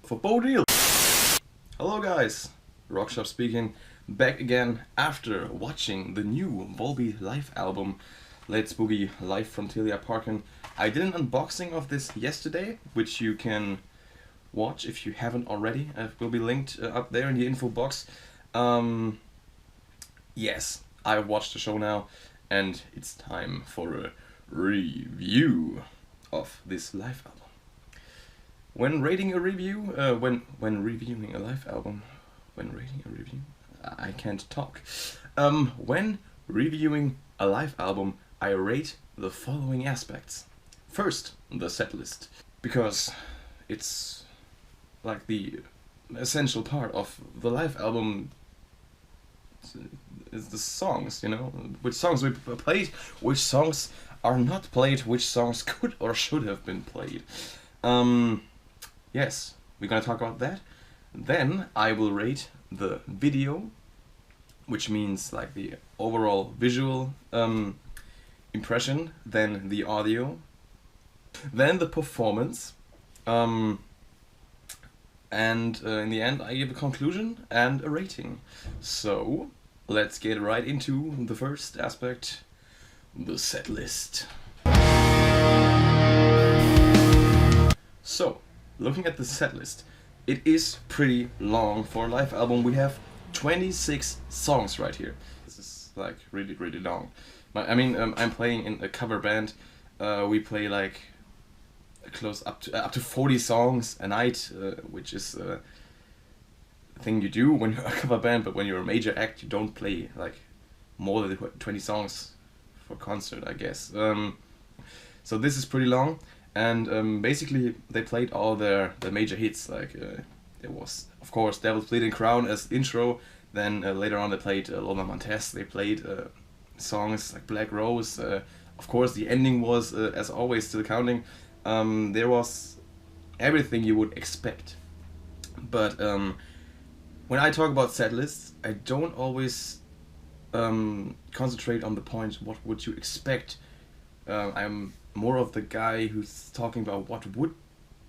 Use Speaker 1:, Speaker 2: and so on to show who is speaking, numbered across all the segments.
Speaker 1: for Boogie. Hello guys, RockSchopp's speaking, back again after watching the new Volbeat live album, Let's Boogie, live from Telia Parken. I did an unboxing of this yesterday, which you can watch if you haven't already. It will be linked up there in the info box. Yes, I watched the show now, and it's time for a review of this live album. When rating a review, when reviewing a live album, I can't talk. When reviewing a live album, I rate the following aspects. First, the set list, because it's like the essential part of the live album. Is the songs, you know, which songs we played, which songs are not played, which songs could or should have been played. Yes, we're gonna talk about that. Then I will rate the video, which means like the overall visual impression, then the audio, then the performance, and in the end I give a conclusion and a rating. So let's get right into the first aspect, the set list. So, looking at the set list, it is pretty long for a live album. We have 26 songs right here. This is like really long. I'm playing in a cover band. We play like close up to 40 songs a night, which is a thing you do when you're a cover band. But when you're a major act, you don't play like more than 20 songs for concert, I guess. So this is pretty long. And basically they played all their major hits, like there was of course Devil's Bleeding Crown as intro, then later on they played Loma Montez, they played songs like Black Rose, of course the ending was as always Still Counting. There was everything you would expect, but when I talk about set lists, I don't always concentrate on the point what would you expect. I'm more of the guy who's talking about what would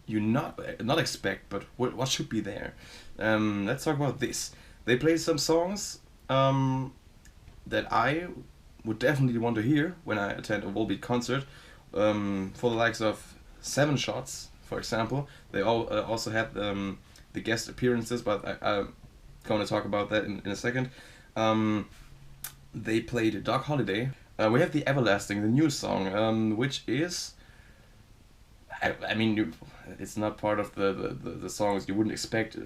Speaker 1: you not expect, but what should be there. Let's talk about this. They played some songs that I would definitely want to hear when I attend a Volbeat concert. For the likes of 7 Shots, for example. They all also had the guest appearances, but I'm going to talk about that in a second. They played Dog Holiday. We have the Everlasting, the new song, which is, it's not part of the songs you wouldn't expect.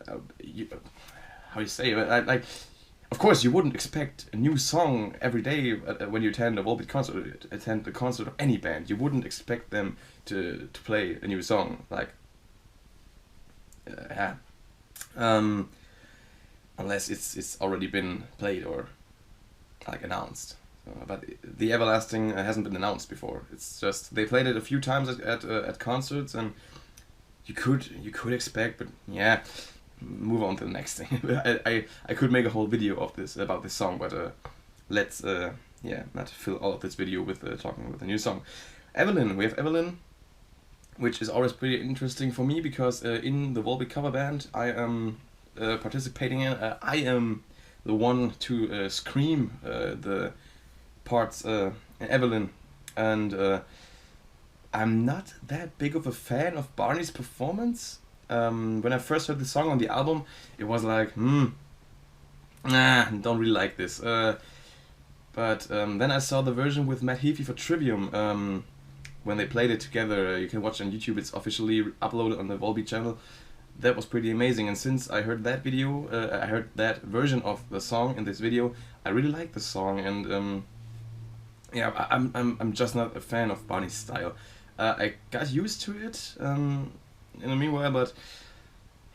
Speaker 1: How do you say it? Like, of course, you wouldn't expect a new song every day when you attend a Volbeat concert, attend the concert of any band. You wouldn't expect them to play a new song, like, unless it's already been played or like announced. But the Everlasting hasn't been announced before. It's just they played it a few times at concerts, and you could expect, but yeah, move on to the next thing. I could make a whole video of this about this song, but let's not fill all of this video with talking about the new song. Evelyn, we have Evelyn, which is always pretty interesting for me because in the Volbeat cover band I am participating in. I am the one to scream the parts in Evelyn, and I'm not that big of a fan of Barney's performance. When I first heard the song on the album, it was like, don't really like this. But then I saw the version with Matt Heafy for Trivium. When they played it together, you can watch on YouTube. It's officially uploaded on the Volbeat channel. That was pretty amazing, and since I heard that video, I heard that version of the song in this video, I really like the song, and I'm just not a fan of Barney's style. I got used to it in the meanwhile, but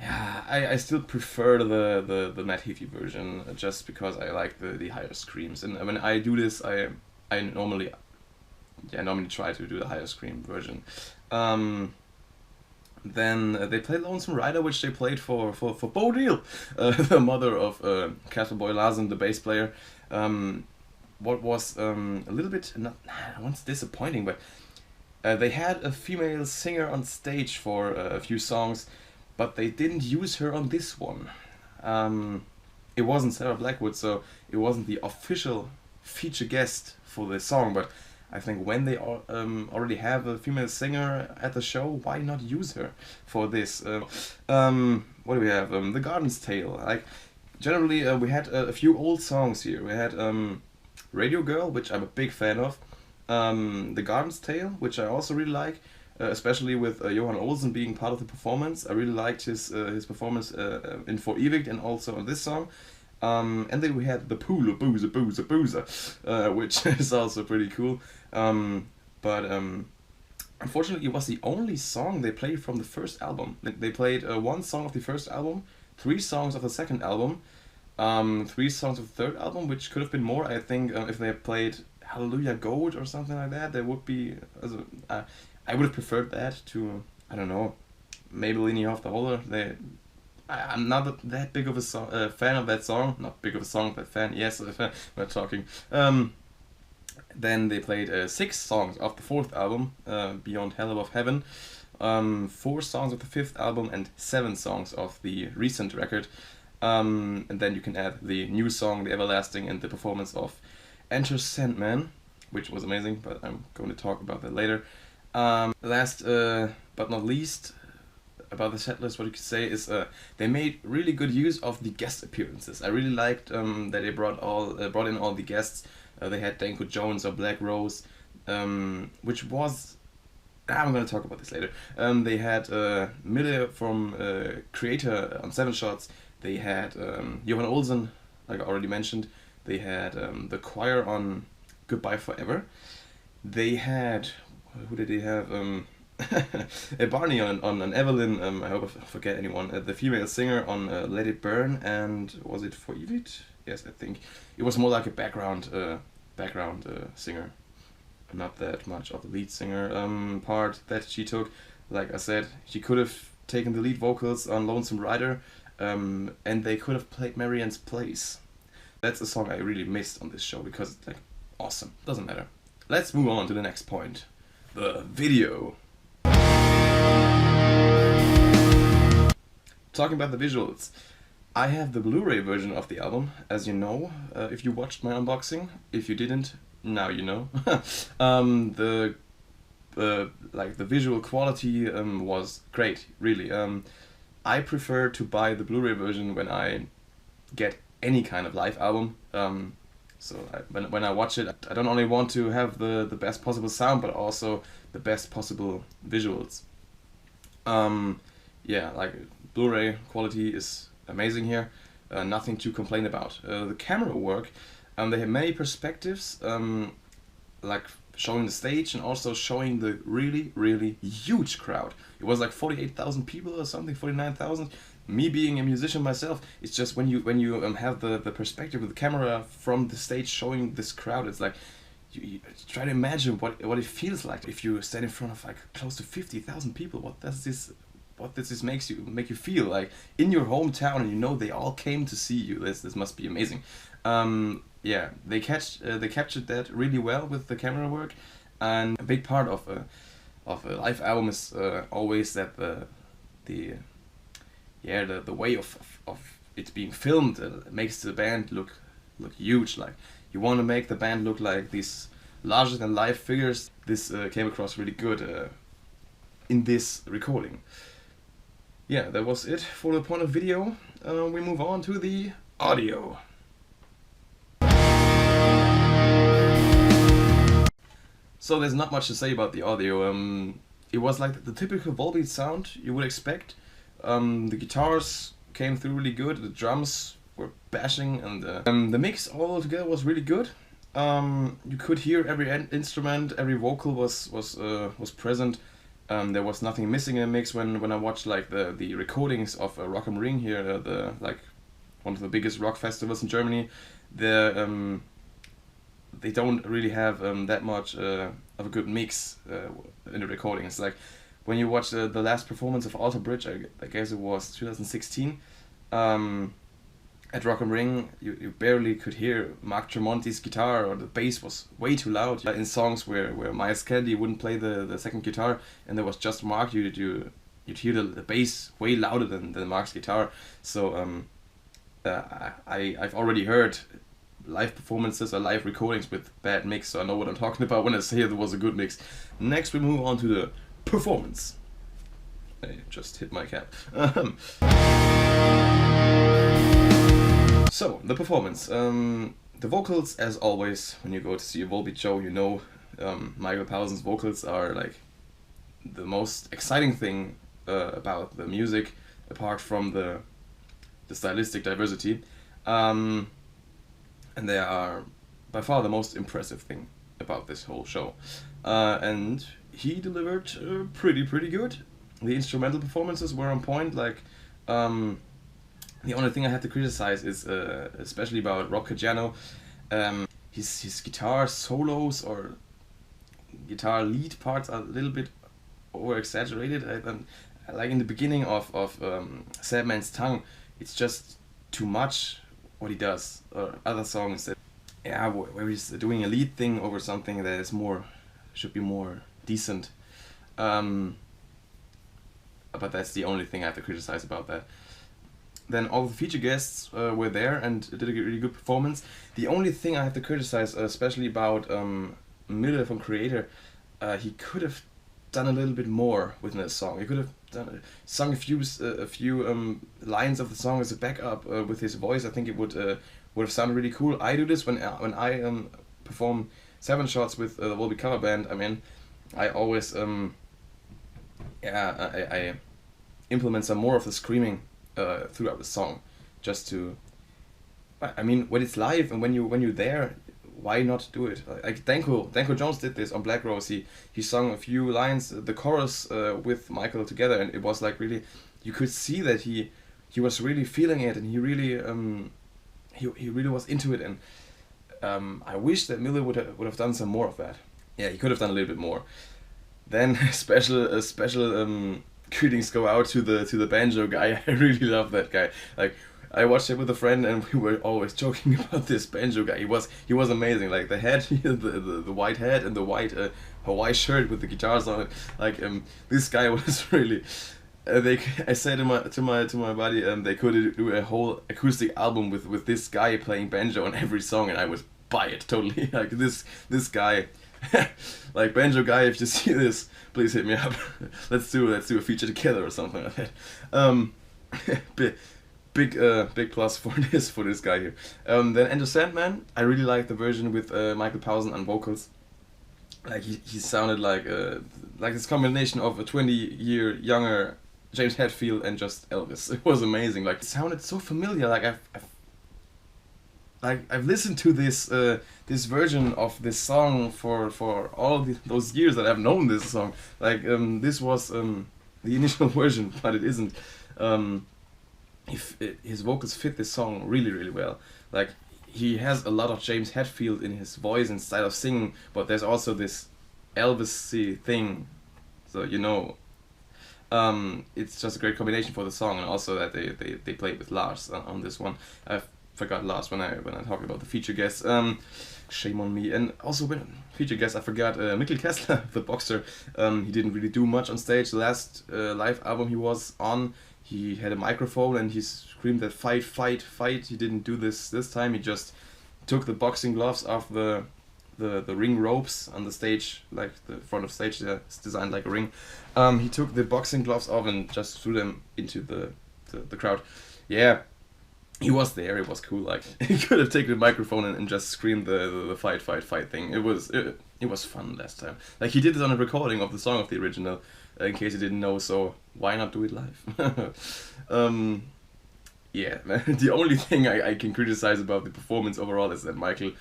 Speaker 1: yeah, I still prefer the Matt Heafy version just because I like the higher screams, and when I do this, I normally try to do the higher scream version. Then they played Lonesome Rider, which they played for Bodil, the mother of Casper Boy Larsen, the bass player. What was a little bit, not once disappointing, but they had a female singer on stage for a few songs, but they didn't use her on this one. It wasn't Sarah Blackwood, so it wasn't the official feature guest for the song, but I think when they already have a female singer at the show, why not use her for this? What do we have? The Garden's Tale. Like, generally, we had a few old songs here. We had Radio Girl, which I'm a big fan of. The Garden's Tale, which I also really like, especially with Johan Olsen being part of the performance. I really liked his performance in For Evict and also on this song. And then we had the Pool of Boozer, Boozer, Boozer, which is also pretty cool. But unfortunately, it was the only song they played from the first album. They played one song of the first album, 3 songs of the second album, 3 songs of the third album, which could have been more. I think if they had played Hallelujah Goat or something like that, there would be. I would have preferred that to, I don't know, Maybelline Off the Holder. I'm not that big of a fan of that song. Not big of a song, but fan. Yes, we're talking. Then they played 6 songs of the fourth album, Beyond Hell Above Heaven, 4 songs of the fifth album, and 7 songs of the recent record. And then you can add the new song, The Everlasting, and the performance of Enter Sandman, which was amazing, but I'm going to talk about that later. Last but not least, about the setlist, what you could say is they made really good use of the guest appearances. I really liked that they brought in all the guests. They had Danko Jones or Black Rose, which was, I'm gonna talk about this later. They had Mille from Creator on 7 Shots. They had Johan Olsen, like I already mentioned. They had the choir on Goodbye Forever. They had, who did they have? Barney on Evelyn. I hope I forget anyone. The female singer on Let It Burn, and was it For Evit? Yes, I think it was more like a background singer, not that much of the lead singer part that she took. Like I said, she could have taken the lead vocals on Lonesome Rider, and they could have played Marianne's Place. That's a song I really missed on this show because it's like awesome. Doesn't matter. Let's move on to the next point. The video. Talking about the visuals, I have the Blu-ray version of the album, as you know, if you watched my unboxing. If you didn't, now you know. The visual quality was great, really. I prefer to buy the Blu-ray version when I get any kind of live album. When I watch it, I don't only want to have the best possible sound, but also the best possible visuals. Yeah, like Blu-ray quality is amazing here. Nothing to complain about. The camera work, they have many perspectives, like showing the stage and also showing the really, really huge crowd. It was like 48,000 people or something, 49,000. Me being a musician myself, it's just when you have the perspective of the camera from the stage showing this crowd, it's like you try to imagine what it feels like if you stand in front of like close to 50,000 people. What does this make you feel like in your hometown, and you know they all came to see you? This must be amazing. Yeah, they captured that really well with the camera work, and a big part of a live album is always that the way of it being filmed makes the band look huge. Like, you want to make the band look like these larger than life figures. This came across really good in this recording. Yeah, that was it for the point of video. We move on to the audio. So there's not much to say about the audio. It was like the typical Volbeat sound you would expect. The guitars came through really good, the drums were bashing, and the mix all together was really good. You could hear every instrument, every vocal was present. There was nothing missing in the mix. When I watched like the recordings of Rock am Ring here, like one of the biggest rock festivals in Germany, they don't really have that much of a good mix in the recordings. Like, when you watch the last performance of Alter Bridge, I guess it was 2016, at Rock am Ring, you barely could hear Mark Tremonti's guitar, or the bass was way too loud. In songs where Miles Kennedy wouldn't play the second guitar and there was just Mark, you you'd hear the bass way louder than Mark's guitar. So I've already heard live performances or live recordings with bad mix, so I know what I'm talking about when I say there was a good mix. Next we move on to the performance. I just hit my cap. So, the performance. The vocals, as always, when you go to see a Volbeat show, you know Michael Pausen's vocals are like the most exciting thing about the music, apart from the stylistic diversity. And they are by far the most impressive thing about this whole show. And he delivered pretty good. The instrumental performances were on point. Like, the only thing I had to criticize is, especially about Rob Caggiano, his guitar solos or guitar lead parts are a little bit over-exaggerated. Like in the beginning of Sad Man's Tongue, it's just too much what he does. Or other songs that, where he's doing a lead thing over something that is should be more decent. But that's the only thing I have to criticize about that. Then all the feature guests were there and did a really good performance. The only thing I have to criticize, especially about Miller from Creator, he could have done a little bit more within the song. He could have sung a few lines of the song as a backup with his voice. I think it would have sounded really cool. I do this when I perform 7 shots with the Volbeat cover band. I mean, I always I implement some more of the screaming throughout the song, just to. I mean, when it's live and when you're there, why not do it? Like Danko Jones did this on Black Rose. He sung a few lines, the chorus with Michael together, and it was like really, you could see that he was really feeling it, and he really was into it, and I wish that Miller would have done some more of that. Yeah, he could have done a little bit more. Then special greetings go out to the banjo guy. I really love that guy. Like, I watched it with a friend and we were always joking about this banjo guy. He was amazing. Like the head, the white head and the white Hawaii shirt with the guitars on it. Like this guy was really. I said to my buddy, they could do a whole acoustic album with this guy playing banjo on every song, and I would buy it totally. Like this guy. Like banjo guy, if you see this, please hit me up. let's do a feature together or something like that. Big plus for this guy here. Then Enter Sandman, I really like the version with Michael Pausen on vocals. Like he sounded like this combination of a 20-year younger James Hetfield and just Elvis. It was amazing. Like, it sounded so familiar. Like I've listened to this version of this song for all those years that I've known this song. Like this was the initial version, but it isn't. His vocals fit this song really well. Like, he has a lot of James Hetfield in his voice and style of singing, but there's also this Elvis-y thing. So it's just a great combination for the song, and also that they played with Lars on this one. I forgot Lars when I talked about the feature guests. Shame on me. And also when feature guests, I forgot Mikkel Kessler, the boxer. He didn't really do much on stage. The last live album he was on, he had a microphone and he screamed that fight, fight, fight. He didn't do this time. He just took the boxing gloves off the ring ropes on the stage, like the front of stage there, it's designed like a ring. He took the boxing gloves off and just threw them into the crowd. Yeah, he was there. It was cool. Like, he could have taken the microphone and just screamed the fight, fight, fight thing. It was fun last time. Like, he did it on a recording of the song of the original, in case you didn't know. So why not do it live? Yeah, the only thing I can criticize about the performance overall is that Michael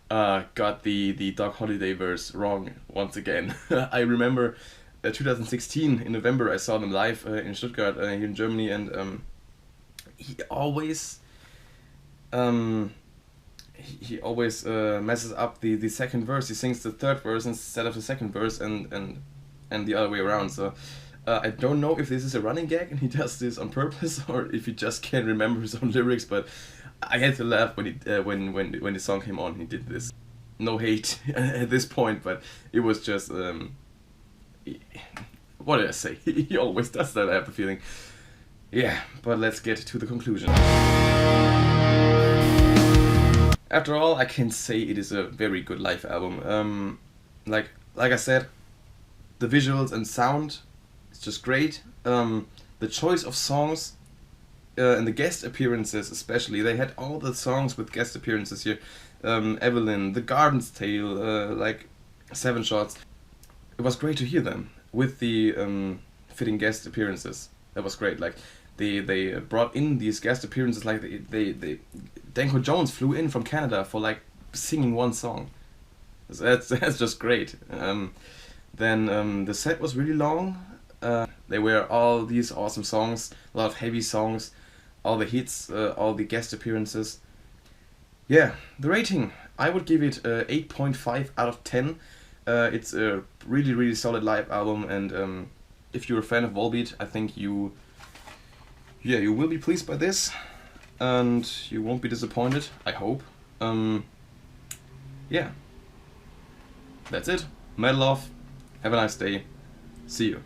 Speaker 1: got the Doc Holliday verse wrong once again. I remember 2016 in November I saw them live in Stuttgart here in Germany, and he always messes up the second verse. He sings the third verse instead of the second verse, and the other way around. So I don't know if this is a running gag and he does this on purpose, or if he just can't remember his own lyrics. But I had to laugh when when the song came on. He did this. No hate at this point, but it was just What did I say? He always does that, I have the feeling. Yeah, but let's get to the conclusion. After all, I can say it is a very good live album. Like I said, the visuals and sound is just great. The choice of songs and the guest appearances especially, they had all the songs with guest appearances here. Evelyn, The Garden's Tale, like 7 Shots. It was great to hear them with the fitting guest appearances. That was great. Like they brought in these guest appearances. Like they Danko Jones flew in from Canada for like singing one song. That's just great. Then the set was really long. There were all these awesome songs, a lot of heavy songs, all the hits, all the guest appearances. Yeah, the rating, I would give it 8.5 out of 10. It's a really solid live album, and if you're a fan of Volbeat, I think you will be pleased by this, and you won't be disappointed, I hope. Yeah, that's it. Metal off. Have a nice day. See you.